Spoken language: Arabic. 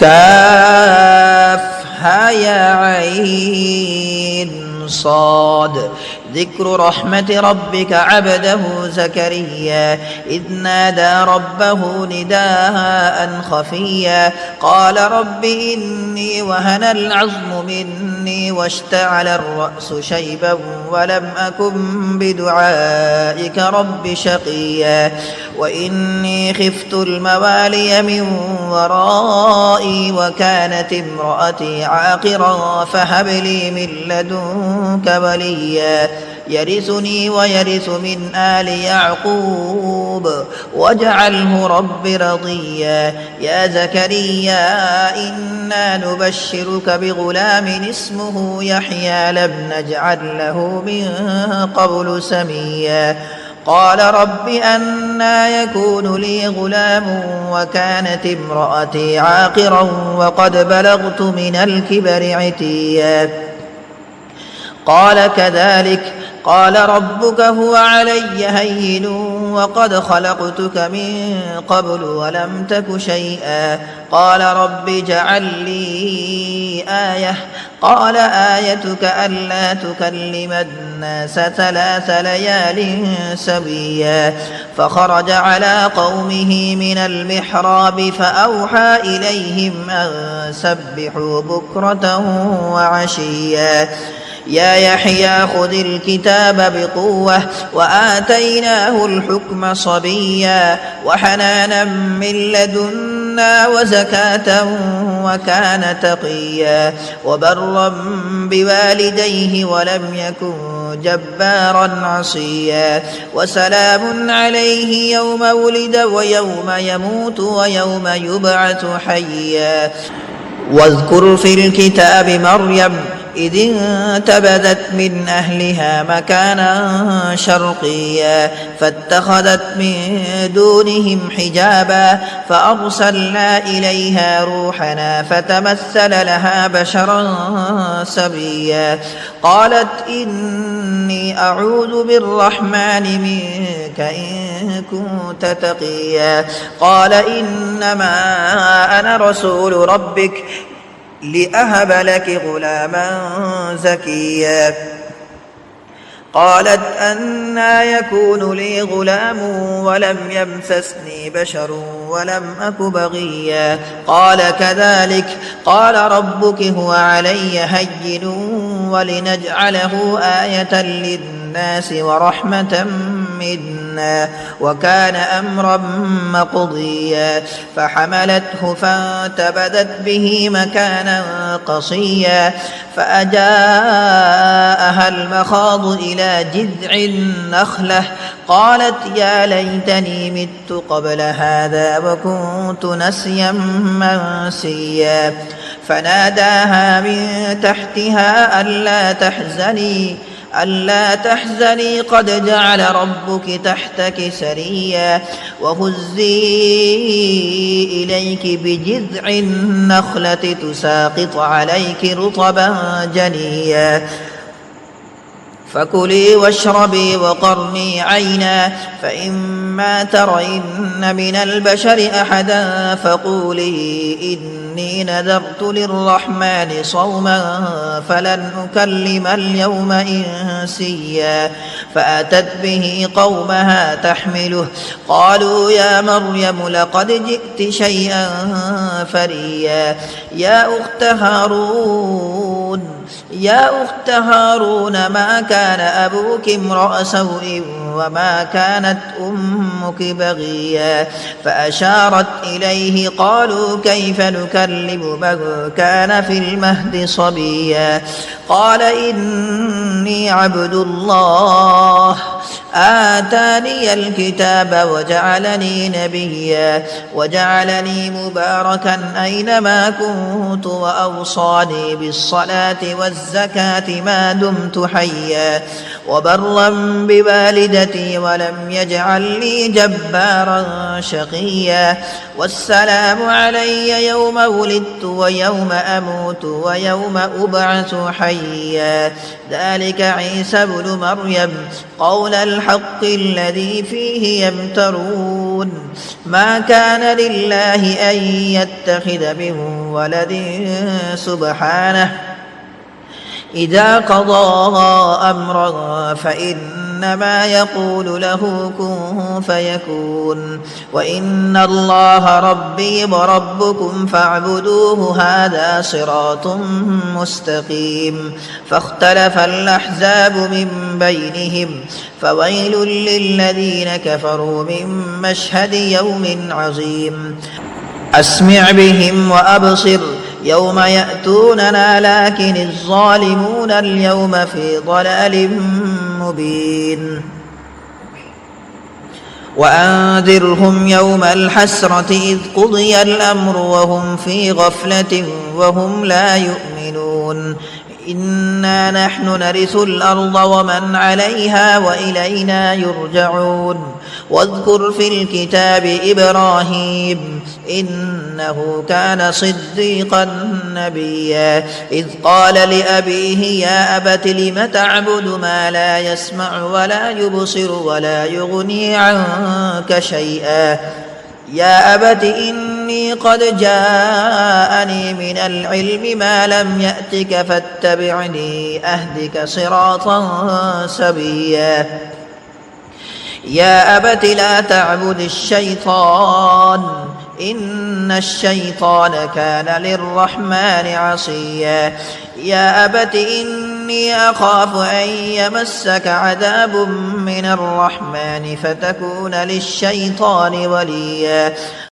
كافها يا عين صاد. ذكر رحمة ربك عبده زكريا إذ نادى ربه نداء خفيا قال رب إني وهن العظم مني واشتعل الرأس شيبا ولم أكن بدعائك رب شقيا وإني خفت الموالي من ورائي وكانت امرأتي عاقرا فهب لي من لدنك وليا يرثني ويرث من آل يعقوب واجعله رب رضيا يا زكريا إنا نبشرك بغلام اسمه يحيى لم نجعل له من قبل سميا قال رب أنى يكون لي غلام وكانت امرأتي عاقرا وقد بلغت من الكبر عتيا قال كذلك قال ربك هو علي هين وقد خلقتك من قبل ولم تك شيئا قال رب اجعل لي آية قال آيتك ألا تكلم الناس 3 ليال سويا فخرج على قومه من المحراب فأوحى إليهم أن سبحوا بكرة وعشيا يا يحيى خذ الكتاب بقوة وآتيناه الحكم صبيا وحنانا من لدنا وزكاة وكان تقيا وبرا بوالديه ولم يكن جبارا عصيا وسلام عليه يوم ولد ويوم يموت ويوم يبعث حيا واذكر في الكتاب مريم إذ انتبذت من أهلها مكانا شرقيا فاتخذت من دونهم حجابا فأرسلنا إليها روحنا فتمثل لها بشرا سويا قالت إني أعوذ بالرحمن منك إن كنت تقيا قال إنما أنا رسول ربك لأهب لك غلاما زكيا قالت أنى يكون لي غلام ولم يمسسني بشر ولم أك بغيا قال كذلك قال ربك هو علي هين ولنجعله آية للناس ورحمة منا وكان أمرا مقضيا فحملته فانتبذت به مكانا قصيا فأجاءها المخاض إلى جذع النخلة قالت يا ليتني مت قبل هذا وكنت نسيا منسيا فناداها من تحتها ألا تحزني قد جعل ربك تحتك سريا وهزي إليك بجذع النخلة تساقط عليك رطبا جنيا فكلي واشربي وقرني عينا فإما ترين من البشر أحدا فقولي إني نذرت للرحمن صوما فلن أكلم اليوم إنسيا فأتت به قومها تحمله قالوا يا مريم لقد جئت شيئا فريا يا أخت هارون ما كان أبوك امرأ سوء وما كانت أمك بغيا فأشارت إليه قالوا كيف نكلم من كان في المهد صبيا قال إني عبد الله آتاني الكتاب وجعلني نبيا وجعلني مباركا أينما كنت وأوصاني بالصلاة والزكاة ما دمت حيا وبرا بوالدتي ولم يجعل لي جبارا شقيا والسلام علي يوم ولدت ويوم أموت ويوم أبعث حيا ذلك عيسى ابن مريم قول الحق الذي فيه يمترون يعلمون ما كان لله أن يتخذ من ولد سبحانه إذا قضى أمرا فإنما يقول له كن فيكون وإن الله ربي وربكم فاعبدوه هذا صراط مستقيم فاختلف الأحزاب من بينهم فويل للذين كفروا من مشهد يوم عظيم أسمع بهم وأبصر يوم يأتوننا لكن الظالمون اليوم في ضلال مبين وأنذرهم يوم الحسرة إذ قضي الأمر وهم في غفلة وهم لا يؤمنون إنا نحن نرث الأرض ومن عليها وإلينا يرجعون واذكر في الكتاب إبراهيم إنه كان صديقا نبيا إذ قال لأبيه يا أبت لم تعبد ما لا يسمع ولا يبصر ولا يغني عنك شيئا يا أبت إني قد جاءني من العلم ما لم يأتك فاتبعني أهدك صراطا سويا يا أبت لا تعبد الشيطان إن الشيطان كان للرحمن عصيا يا أبت إني أخاف أن يمسك عذاب من الرحمن فتكون للشيطان وليا